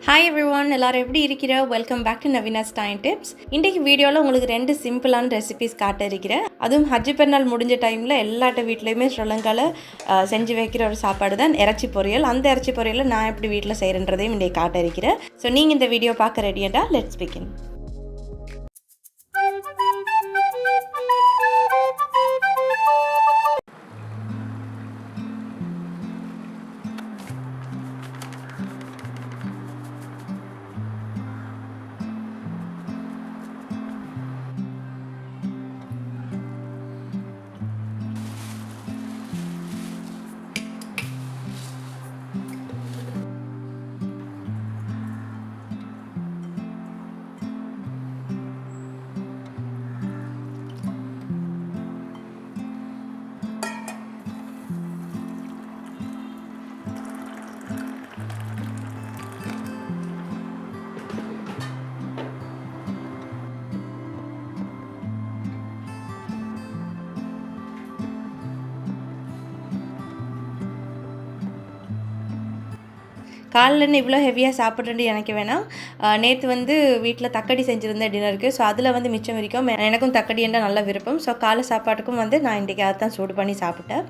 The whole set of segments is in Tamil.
Hi everyone, எல்லாரும் எப்படி இருக்கீங்க? Welcome back to Naveena's Time Tips. இன்றைக்கு வீடியோல உங்களுக்கு ரெண்டு சிம்பிளான ரெசிபீஸ் காட்ட இருக்கிறேன். அதுவும் ஹஜ் பெருநாள் முடிஞ்ச டைம்ல எல்லாட்ட வீட்லயுமே ஸ்ரீலங்கால செஞ்சு வைக்கிற ஒரு சாப்பாடு தான் இறைச்சி பொரியல். அந்த இறைச்சி பொரியலை நான் எப்படி வீட்டில் செய்யறேன்றதையும் இன்றைக்கு காட்ட இருக்கிறேன். ஸோ நீங்கள் இந்த வீடியோ பார்க்க ரெடியாடா? Let's begin. காலையில் இவ்வளோ ஹெவியாக சாப்பிட்றது எனக்கு வேணாம். நேற்று வீட்டில் தக்கடி செஞ்சுருந்தேன் டின்னருக்கு. ஸோ அதில் மிச்சம் வரைக்கும் எனக்கும் தக்கடி என்றால் நல்ல விருப்பம். ஸோ காலை சாப்பாட்டுக்கும் நான் இன்றைக்கி அதை தான் சூடு பண்ணி சாப்பிட்டேன்.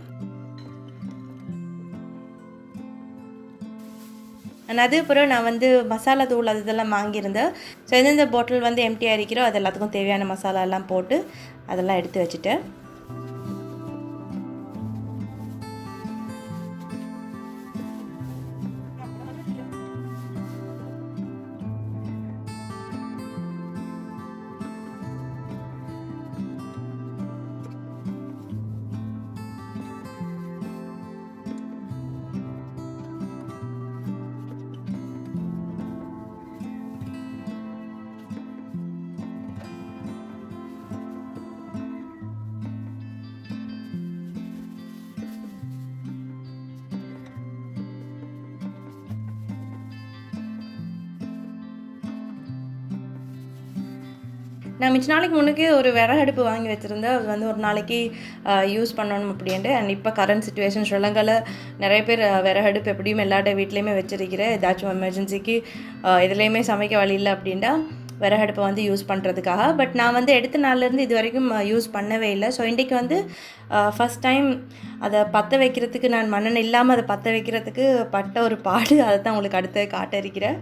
அதுக்கப்புறம் நான் மசாலா தூள் அது இதெல்லாம் வாங்கியிருந்தேன். ஸோ எந்தெந்த பாட்டில் எம்டியாக இருக்கிறோ அது எல்லாத்துக்கும் தேவையான மசாலா எல்லாம் போட்டு அதெல்லாம் எடுத்து வச்சுட்டேன். நான் மிச்ச நாளைக்கு முன்னுக்கு ஒரு விறகு அடுப்பு வாங்கி வச்சுருந்தேன். அது ஒரு நாளைக்கு யூஸ் பண்ணணும் அப்படின்ட்டு. அண்ட் இப்போ கரண்ட் சுச்சுவேஷன் ஸ்ரீலங்காவில் நிறைய பேர் விறகு அடுப்பு எப்படியும் எல்லாட்ட வீட்லேயுமே வச்சுருக்கிறேன். ஏதாச்சும் எமர்ஜென்சிக்கு எதுலேயுமே சமைக்க வழி இல்லை அப்படின்ட்டா விறகு அடுப்பை யூஸ் பண்ணுறதுக்காக. பட் நான் எடுத்த நாள்லேருந்து இது வரைக்கும் யூஸ் பண்ணவே இல்லை. ஸோ இன்றைக்கு ஃபஸ்ட் டைம் அதை பற்ற வைக்கிறதுக்கு நான் மண்ணெண்ணெய் இல்லாமல் அதை பற்ற வைக்கிறதுக்கு பட்ட ஒரு பாடு அதை தான் உங்களுக்கு அடுத்து காட்ட இருக்கிறேன்.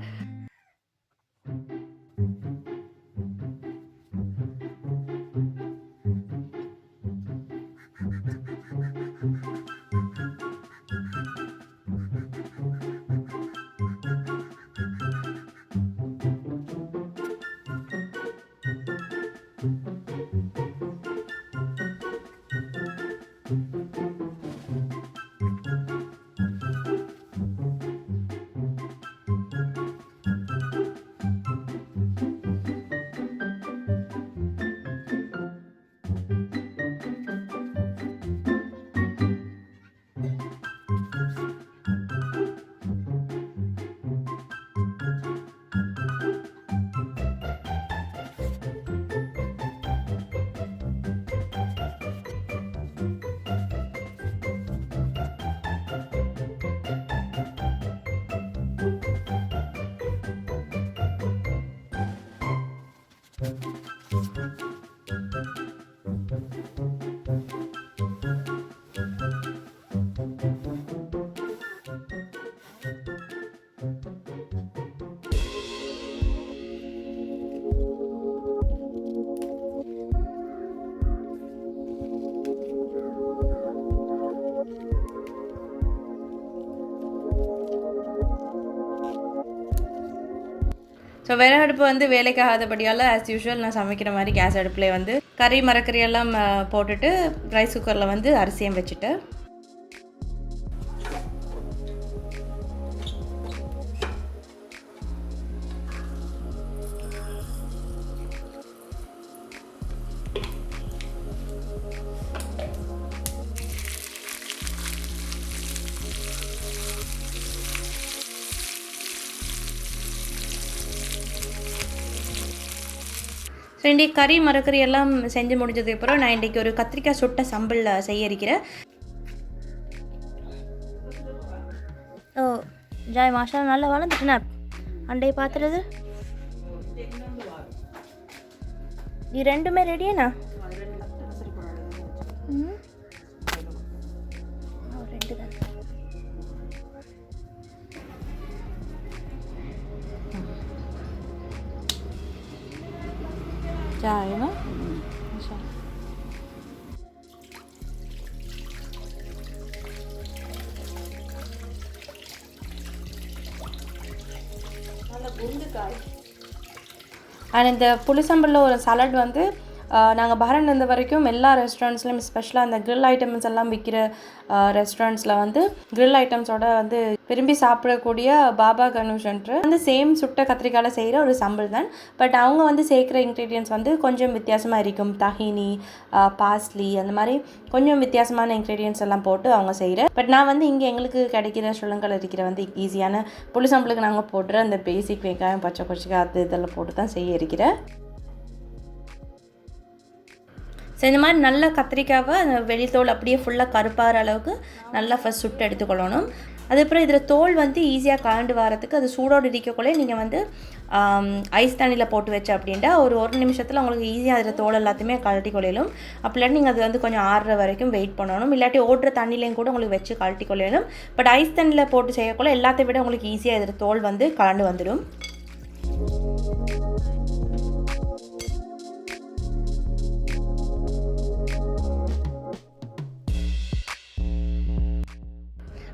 ஸோ விறகு அடுப்பு வேலைக்கு ஆகாதபடியால் ஆஸ் யூஷுவல் நான் சமைக்கிற மாதிரி கேஸ் அடுப்பில் கறி மரக்கறியெல்லாம் போட்டுட்டு ரைஸ் குக்கரில் அரிசியும் வச்சுட்டேன். ஸோ இன்றைக்கி கறி மரக்கறி எல்லாம் செஞ்சு முடிஞ்சதுக்கப்புறம் நான் இன்றைக்கி ஒரு கத்திரிக்காய் சுட்ட சம்பல் செய்ய இருக்கிறேன். ஜாய் மாஷா நல்லா வளர்ந்துட்டுனா அண்டை பாத்துறது இது ரெண்டுமே ரெடியாண்ணா? ரெண்டு தான். चाय ना அண்ட் இந்த புளிசம்பலில் ஒரு சலாட் வந்து நாங்கள் பஹ்ரைன் இருந்த வரைக்கும் எல்லா ரெஸ்டாரண்ட்ஸ்லையும் ஸ்பெஷலாக அந்த க்ரில் ஐட்டம்ஸ் எல்லாம் விற்கிற ரெஸ்டாரண்ட்ஸில் வந்து க்ரில் ஐட்டம்ஸோட வந்து விரும்பி சாப்பிடக்கூடிய பாபாகனூஷ்ன்ற வந்து சேம் சுட்ட கத்திரிக்காயில் செய்கிற ஒரு சம்பல் தான். பட் அவங்க வந்து சேர்க்குற இன்க்ரீடியன்ட்ஸ் வந்து கொஞ்சம் வித்தியாசமாக இருக்கும். தஹினி, பாஸ்லி அந்த மாதிரி கொஞ்சம் வித்தியாசமான இன்க்ரீடியன்ட்ஸ் எல்லாம் போட்டு அவங்க செய்கிற. பட் நான் வந்து இங்கே எங்களுக்கு கிடைக்கிற ஸ்ரீலங்காவில் இருக்கிற வந்து ஈஸியான புளி சம்பளுக்கு நாங்கள் போடுற அந்த பேசிக் வெங்காயம், பச்சை கொச்சிக்காய் அது இதெல்லாம் போட்டு தான் செய்ய இருக்கிறேன். ஸோ இந்த மாதிரி நல்ல கத்திரிக்காவை வெளித்தோல் அப்படியே ஃபுல்லாக கருப்பாகிற அளவுக்கு நல்லா ஃபஸ்ட் சுட்டு எடுத்துக்கொள்ளணும். அதுக்கப்புறம் இதில் தோல் வந்து ஈஸியாக கலண்டு வரத்துக்கு அது சூடோடு இருக்கக்குள்ளே நீங்கள் வந்து ஐஸ் தண்ணியில் போட்டு வச்சு அப்படின்ட்டா ஒரு நிமிஷத்தில் உங்களுக்கு ஈஸியாக அதில் தோல் எல்லாத்தையுமே கழட்டி கொள்ளையிலும். அப்படி நீங்கள் அது வந்து கொஞ்சம் ஆறுற வரைக்கும் வெயிட் பண்ணணும். இல்லாட்டி ஓடுற தண்ணிலையும் கூட உங்களுக்கு வச்சு கழட்டி கொள்ளையிலும். பட் ஐஸ் தண்ணியில் போட்டு செய்யக்குள்ள எல்லாத்தையும் விட உங்களுக்கு ஈஸியாக இதில் தோல் வந்து கலண்டு வந்துடும்.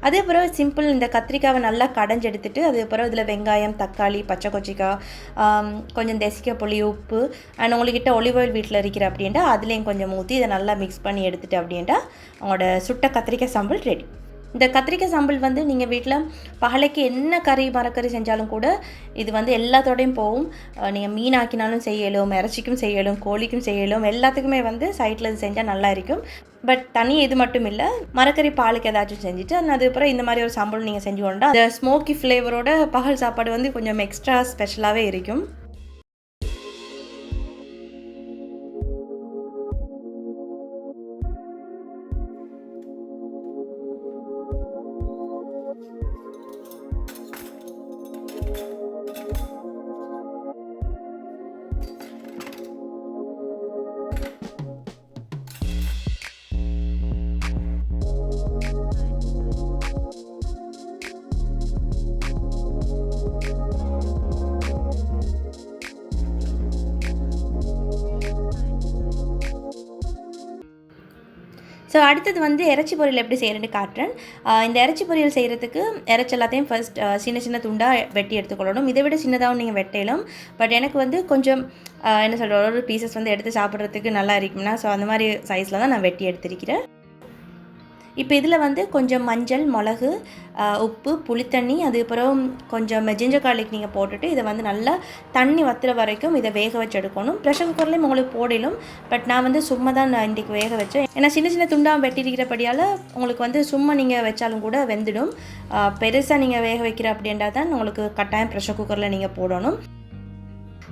அதே பிறகு சிம்பிள் இந்த கத்திரிக்காவை நல்லா கடைஞ்சி எடுத்துகிட்டு அதுக்கப்புறம் இதில் வெங்காயம், தக்காளி, பச்சை கொச்சிக்காய், கொஞ்சம் தேசிக்காய் புளி, உப்பு அண்ட் உங்கள்கிட்ட ஒலிவ் ஆயில் வீட்டில் இருக்கிற அப்படின்ட்டா அதுலேயும் கொஞ்சம் ஊற்றி இதை நல்லா மிக்ஸ் பண்ணி எடுத்துகிட்டு அப்படின்ட்டா அவங்களோட சுட்ட கத்திரிக்காய் சம்பல் ரெடி. இந்த கத்திரிக்காய் சம்பல் வந்து நீங்கள் வீட்டில் பகலைக்கு என்ன கறி மரக்கறி செஞ்சாலும் கூட இது வந்து எல்லாத்தோடையும் போகும். நீங்கள் மீன் ஆக்கினாலும் செய்யலும், இறைச்சிக்கும் செய்யலும், கோழிக்கும் செய்யலும், எல்லாத்துக்குமே வந்து சைட்டில் இது செஞ்சால் நல்லா இருக்கும். பட் தனி இது மட்டும் இல்லை, மரக்கறி பாலுக்கு ஏதாச்சும் செஞ்சுட்டு அதுக்கப்புறம் இந்த மாதிரி ஒரு சம்பல் நீங்கள் செஞ்சு கொண்டா அந்த ஸ்மோக்கி ஃப்ளேவரோட பகல் சாப்பாடு வந்து கொஞ்சம் எக்ஸ்ட்ரா ஸ்பெஷலாகவே இருக்கும். ஸோ அடுத்தது வந்து இறைச்சி பொரியல் எப்படி செய்கிறேன்னு காட்டுறேன். இந்த இறைச்சி பொரியல் செய்கிறதுக்கு இறைச்சி எல்லாத்தையும் ஃபர்ஸ்ட் சின்ன சின்ன துண்டாக வெட்டி எடுத்துக்கொள்ளணும். இதை விட சின்னதாகவும் நீங்கள் வெட்டையிலும். பட் எனக்கு வந்து கொஞ்சம் என்ன சொல்கிற ஒரு பீசஸ் வந்து எடுத்து சாப்பிட்றதுக்கு நல்லா இருக்கும்னா ஸோ அந்த மாதிரி சைஸில் தான் நான் வெட்டி எடுத்திருக்கிறேன். இப்போ இதில் வந்து கொஞ்சம் மஞ்சள், மிளகு, உப்பு, புளித்தண்ணி, அதுக்கப்புறம் கொஞ்சம் ஜிஞ்சர் கார்லிக் நீங்கள் போட்டுட்டு இதை வந்து நல்லா தண்ணி வத்துற வரைக்கும் இதை வேக வச்சு எடுக்கணும். ப்ரெஷர் குக்கர்லேயும் உங்களுக்கு போடலும். பட் நான் வந்து சும்மா தான் நான் இன்றைக்கி வேக வச்சேன். ஏன்னா சின்ன சின்ன துண்டாக வெட்டிருக்கிறபடியால் உங்களுக்கு வந்து சும்மா நீங்கள் வச்சாலும் கூட வெந்துடும். பெருசாக நீங்கள் வேக வைக்கிற அப்படின்றா தான் உங்களுக்கு கட்டாயம் ப்ரெஷர் குக்கரில் நீங்கள் போடணும்.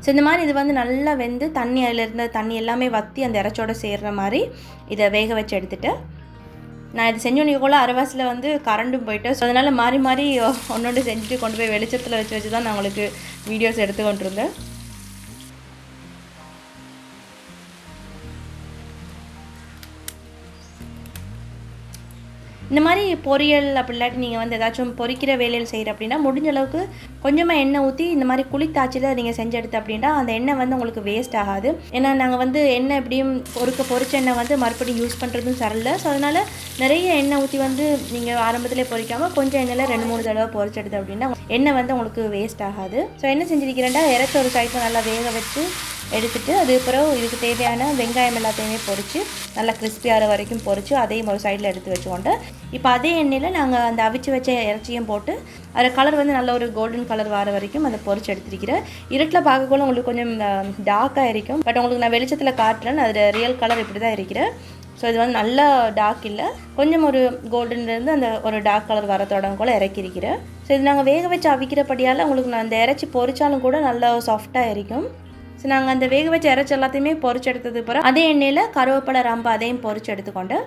ஸோ இந்த மாதிரி இது வந்து நல்லா வெந்து தண்ணி அதில் இருந்த தண்ணி எல்லாமே வற்றி அந்த இறைச்சோடு சேர்கிற மாதிரி இதை வேக வச்சு எடுத்துகிட்டு நான் இது செஞ்சோன்னிக்குள்ள அரைவாசியில் வந்து கரண்டும் போயிட்டு ஸோ அதனால் மாறி மாறி ஒன்றொன்று செஞ்சுட்டு கொண்டு போய் வெளிச்சத்தில் வச்சு தான் நான் உங்களுக்கு வீடியோஸ் எடுத்து கொண்டிருந்தேன். இந்த மாதிரி பொரியல் அப்படி இல்லாட்டி நீங்கள் வந்து ஏதாச்சும் பொரிக்கிற வேலையில் செய்கிற அப்படின்னா முடிஞ்ச அளவுக்கு கொஞ்சமாக எண்ணெய் ஊற்றி இந்த மாதிரி குளித்தாச்சில் நீங்கள் செஞ்சு எடுத்து அப்படின்னா அந்த எண்ணெய் வந்து உங்களுக்கு வேஸ்ட் ஆகாது. ஏன்னா நாங்கள் வந்து எண்ணெய் எப்படியும் பொரிச்ச எண்ணெய் வந்து மறுபடியும் யூஸ் பண்ணுறதும் சரியில்லை. ஸோ அதனால் நிறைய எண்ணெய் ஊற்றி வந்து நீங்கள் ஆரம்பத்திலே பொரிக்காமல் கொஞ்சம் எண்ணெயில் 2-3 தடவை பொரிச்சு எடுத்து அப்படின்னா எண்ணெய் வந்து உங்களுக்கு வேஸ்ட் ஆகாது. ஸோ என்ன செஞ்சுருக்கிறேன்டா இறைச்சி ஒரு சைட்டில் நல்லா வேக வச்சு எடுத்துகிட்டு அதுக்கப்புறம் இதுக்கு தேவையான வெங்காயம் எல்லாத்தையுமே பொரித்து நல்லா கிறிஸ்பியாகிற வரைக்கும் பொரித்து அதையும் ஒரு சைடில் எடுத்து வச்சுக்கொண்டு இப்போ அதே எண்ணெயில் நாங்கள் அந்த அவிச்சு வச்ச இறைச்சியும் போட்டு அதில் கலர் வந்து நல்ல ஒரு கோல்டன் கலர் வர வரைக்கும் அதை பொரிச்சு எடுத்துருக்கிறேன். இருட்டில் பார்க்கக்குள்ள உங்களுக்கு கொஞ்சம் டார்க்காக இருக்கும். பட் உங்களுக்கு நான் வெளிச்சத்தில் காட்டுறேன் அதில் ரியல் கலர் இப்படி தான் இருக்கிறேன். ஸோ இது வந்து நல்லா டார்க் இல்லை, கொஞ்சம் ஒரு கோல்டன்லேருந்து அந்த ஒரு டார்க் கலர் வர தொடங்கக்குள்ள இறக்கிருக்கிறேன். ஸோ இது நாங்கள் வேக வச்சு அவிக்கிறபடியால் உங்களுக்கு நான் அந்த இறைச்சி பொரிச்சாலும் கூட நல்லா சாஃப்டாக இருக்கும். ஸோ நாங்கள் அந்த வேக வச்ச இறைச்சி எல்லாத்தையுமே பொரிச்சு எடுத்தது பிறகு அதே எண்ணெயில் கருவேப்பிலை, ரம்பு அதையும் பொரிச்சு எடுத்துக்கொண்டு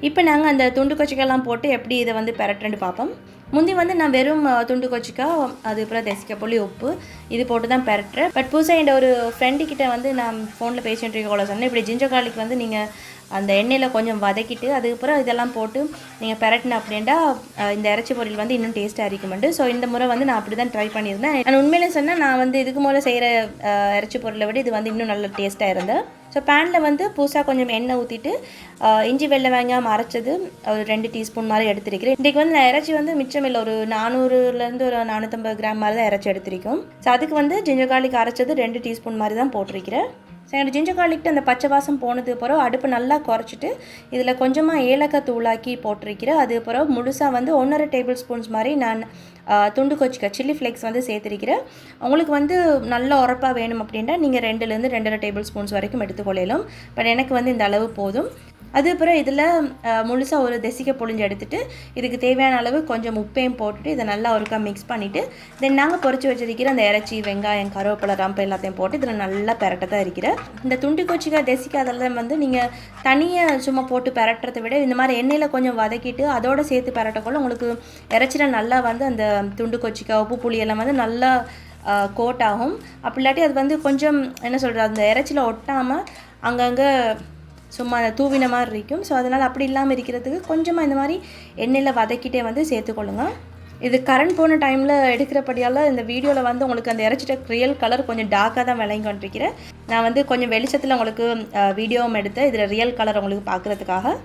இப்போ நாங்கள் அந்த துண்டு கொச்சிக்காயெல்லாம் போட்டு எப்படி இதை வந்து பெரட்டுன்னு பார்ப்போம். முந்தி வந்து நான் வெறும் துண்டு கொச்சிக்காய், அதுக்கப்புறம் தெசிக்கப்புளி, உப்பு இது போட்டு தான் பெரட்டுறேன். பட் புதுசாக என் ஒரு ஃப்ரெண்டுக்கிட்ட வந்து நான் ஃபோனில் பேசிகிட்டு இருக்கோம் சொன்னேன், இப்படி ஜிஞ்சர் கார்லிக் வந்து நீங்கள் அந்த எண்ணெயில் கொஞ்சம் வதக்கிட்டு அதுக்கப்புறம் இதெல்லாம் போட்டு நீங்கள் பெரட்டின அப்படின்டா இந்த இறைச்சி பொரியல் வந்து இன்னும் டேஸ்ட்டாக இருக்குமெண்டு. ஸோ இந்த முறை வந்து நான் அப்படி தான் ட்ரை பண்ணியிருந்தேன். நான் உண்மையிலே சொன்னால் நான் வந்து இதுக்கு மேலே செய்கிற இறைச்சி பொரியலை விட இது வந்து இன்னும் நல்ல டேஸ்ட்டாக இருந்தேன். ஸோ பேனில் வந்து புதுசாக கொஞ்சம் எண்ணெய் ஊற்றிட்டு இஞ்சி வெள்ளை வெங்காயம் அரைச்சது ஒரு 2 டீஸ்பூன் மாதிரி எடுத்துருக்கிறேன். இன்றைக்கி வந்து நான் இறைச்சி வந்து மிச்சம் இல்லை, ஒரு 400லேருந்து ஒரு 450 கிராம் மாதிரி தான் இறைச்சி எடுத்திருக்கோம். ஸோ அதுக்கு வந்து ஜிஞ்சர் கார்லிக் அரைச்சது 2 டீஸ்பூன் மாதிரி தான் போட்டிருக்கிறேன். ஸோ என்னோடய ஜிஞ்சர் கார்லிக்கிட்ட அந்த பச்சை வாசம் போனதுக்கு பிறகு அடுப்பு நல்லா குறைச்சிட்டு இதில் கொஞ்சமாக ஏலக்காய் தூளாக்கி போட்டிருக்கிறேன். அதுக்கப்புறம் முழுசாக வந்து 1.5 டேபிள் ஸ்பூன்ஸ் மாதிரி நான் துண்டு கொச்சிக்காய் சில்லி ஃப்ளேக்ஸ் வந்து சேர்த்துருக்கிறேன். உங்களுக்கு வந்து நல்ல உரப்பாக வேணும் அப்படின்னா நீங்கள் 2லேருந்து 2.5 டேபிள் ஸ்பூன்ஸ் வரைக்கும் எடுத்துக்கொள்ளலாம். பட் எனக்கு வந்து இந்த அளவு போதும். அதுக்கப்புறம் இதில் முழுசாக ஒரு தெசிக்கை பொழிஞ்சு எடுத்துகிட்டு இதுக்கு தேவையான அளவு கொஞ்சம் உப்பையும் போட்டுட்டு இதை நல்லா ஒருக்கா மிக்ஸ் பண்ணிவிட்டு தென் நாங்கள் பொரிச்சு வச்சிருக்கிற அந்த இறைச்சி வெங்காயம் கருவேப்பிலை ரம்பை எல்லாத்தையும் போட்டு இதில் நல்லா பெரட்ட தான் இருக்கிறேன். இந்த துண்டு கொச்சிக்காய் தெசிக்கை அதெல்லாம் வந்து நீங்கள் தனியாக சும்மா போட்டு பெரட்டுறதை விட இந்த மாதிரி எண்ணெயில் கொஞ்சம் வதக்கிட்டு அதோடு சேர்த்து பெரட்டக்குள்ள உங்களுக்கு இறைச்சியில் நல்லா வந்து அந்த துண்டு கொச்சிக்காய் உப்பு புளியெல்லாம் வந்து நல்லா கோட் ஆகும். அப்படி இல்லாட்டி அது வந்து கொஞ்சம் என்ன சொல்கிறது, அந்த இறைச்சியில் ஒட்டாமல் அங்கங்கே சும்மா அந்த தூவின மாதிரி இருக்கும். ஸோ அதனால் அப்படி இல்லாமல் இருக்கிறதுக்கு கொஞ்சமாக இந்த மாதிரி எண்ணெயில் வதக்கிட்டே வந்து சேர்த்துக்கொள்ளுங்க. இது கரண்ட் போன டைமில் எடுக்கிறபடியால் இந்த வீடியோவில் வந்து உங்களுக்கு அந்த இறைச்சிட்ட ரியல் கலர் கொஞ்சம் டார்க்காக தான் விளங்கி கொண்டிருக்கிறேன். நான் வந்து கொஞ்சம் வெளிச்சத்தில் உங்களுக்கு வீடியோவும் எடுத்தேன் இதில் ரியல் கலர் உங்களுக்கு பார்க்குறதுக்காக.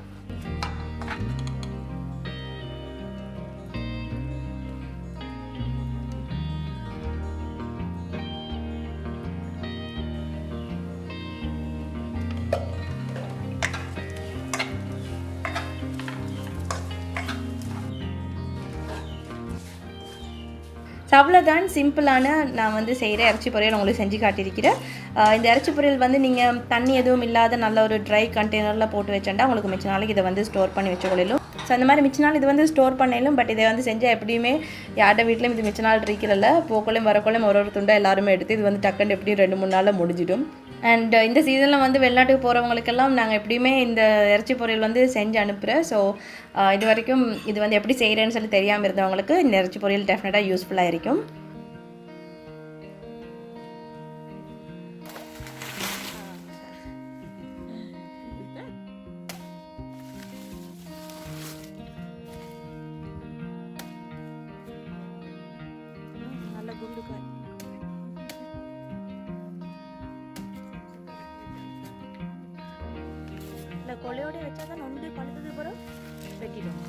ஸோ அவ்வளோதான் சிம்பிளான நான் வந்து செய்கிற இறைச்சி பொரியல் உங்களுக்கு செஞ்சு காட்டியிருக்கிறேன். இந்த இறைச்சி பொரியல் வந்து நீங்கள் தண்ணி எதுவும் இல்லாத நல்ல ஒரு ட்ரை கண்டெய்னரில் போட்டு வச்சேன்டா உங்களுக்கு மிச்ச நாளைக்கு இதை வந்து ஸ்டோர் பண்ணி வச்சுக்கொள்ளும். ஸோ அந்த மாதிரி மிச்ச நாள் இது வந்து ஸ்டோர் பண்ணலும். பட் இதை வந்து செஞ்சால் எப்படியுமே யார்ட வீட்லையும் இது மிச்ச நாள் இருக்கிறல, போக்கோலையும் வரக்கோலையும் ஒரு துண்டாக எல்லாருமே எடுத்து இது வந்து டக்குன்னு எப்படியும் 2-3 நாளில் முடிஞ்சிடும். அண்ட் இந்த சீசனில் வந்து வெளிநாட்டுக்கு போகிறவங்களுக்கெல்லாம் நாங்கள் எப்படியுமே இந்த இறைச்சி பொரியல் வந்து செஞ்சு அனுப்புகிறேன். ஸோ இது வரைக்கும் இது வந்து எப்படி செய்கிறேன்னு சொல்லி தெரியாமல் இருந்தவங்களுக்கு இந்த இறைச்சி பொரியல் டெஃபினட்டாக யூஸ்ஃபுல்லாக இருக்கும். நல்ல குண்டுக்காய் இல்லை கொலையோடு வச்சா தான் நொண்டு பழுத்தது பிறகு வெட்டிடும்.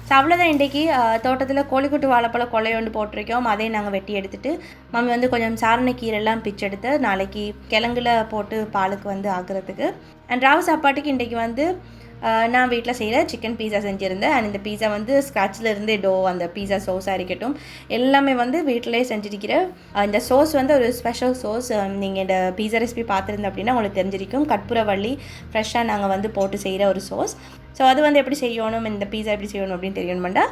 ஸோ அவ்வளோதான் இன்றைக்கி தோட்டத்தில் கோழிக்குட்டு வாழைப்பழம் கொலையொண்டு போட்டிருக்கோம். அதையும் நாங்கள் வெட்டி எடுத்துகிட்டு மம்மி வந்து கொஞ்சம் சாரணக்கீரெல்லாம் பிச்செடுத்து நாளைக்கு கிழங்குல போட்டு பாலுக்கு வந்து ஆக்குறதுக்கு. அண்ட் ராவு சாப்பாட்டுக்கு இன்றைக்கி வந்து நான் வீட்டில் செய்கிற சிக்கன் பீஸா செஞ்சுருந்தேன். அண்ட் இந்த பீஸா வந்து ஸ்க்ராட்சில் இருந்து டோ அந்த பீஸா சோஸாக இருக்கட்டும் எல்லாமே வந்து வீட்டிலே செஞ்சுருக்கிறேன். இந்த சோஸ் வந்து ஒரு ஸ்பெஷல் சோஸ். நீங்கள் இந்த பீஸா ரெசிபி பார்த்துருந்தேன் அப்படின்னா உங்களுக்கு தெரிஞ்சிருக்கும். கற்பூரவள்ளி ஃப்ரெஷ்ஷாக நாங்கள் வந்து போட்டு செய்கிற ஒரு சோஸ். ஸோ அது வந்து எப்படி செய்யணும், இந்த பீஸா எப்படி செய்யணும் அப்படின்னு தெரியணுமெண்டா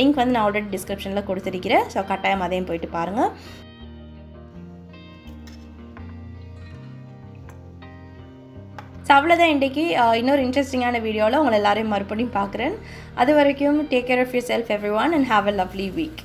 லிங்க் வந்து நான் ஆல்ரெடி டிஸ்கிரிப்ஷனில் கொடுத்துருக்கிறேன். ஸோ கட்டாயம் அதையும் போயிட்டு பாருங்கள். ஸோ அவ்வளோதான் இன்றைக்கி இன்னொரு இன்ட்ரெஸ்டிங்கான வீடியோவில் உங்களை எல்லாரையும் மறுபடியும் பார்க்குறேன். அது வரைக்கும் take care of yourself everyone and have a lovely week.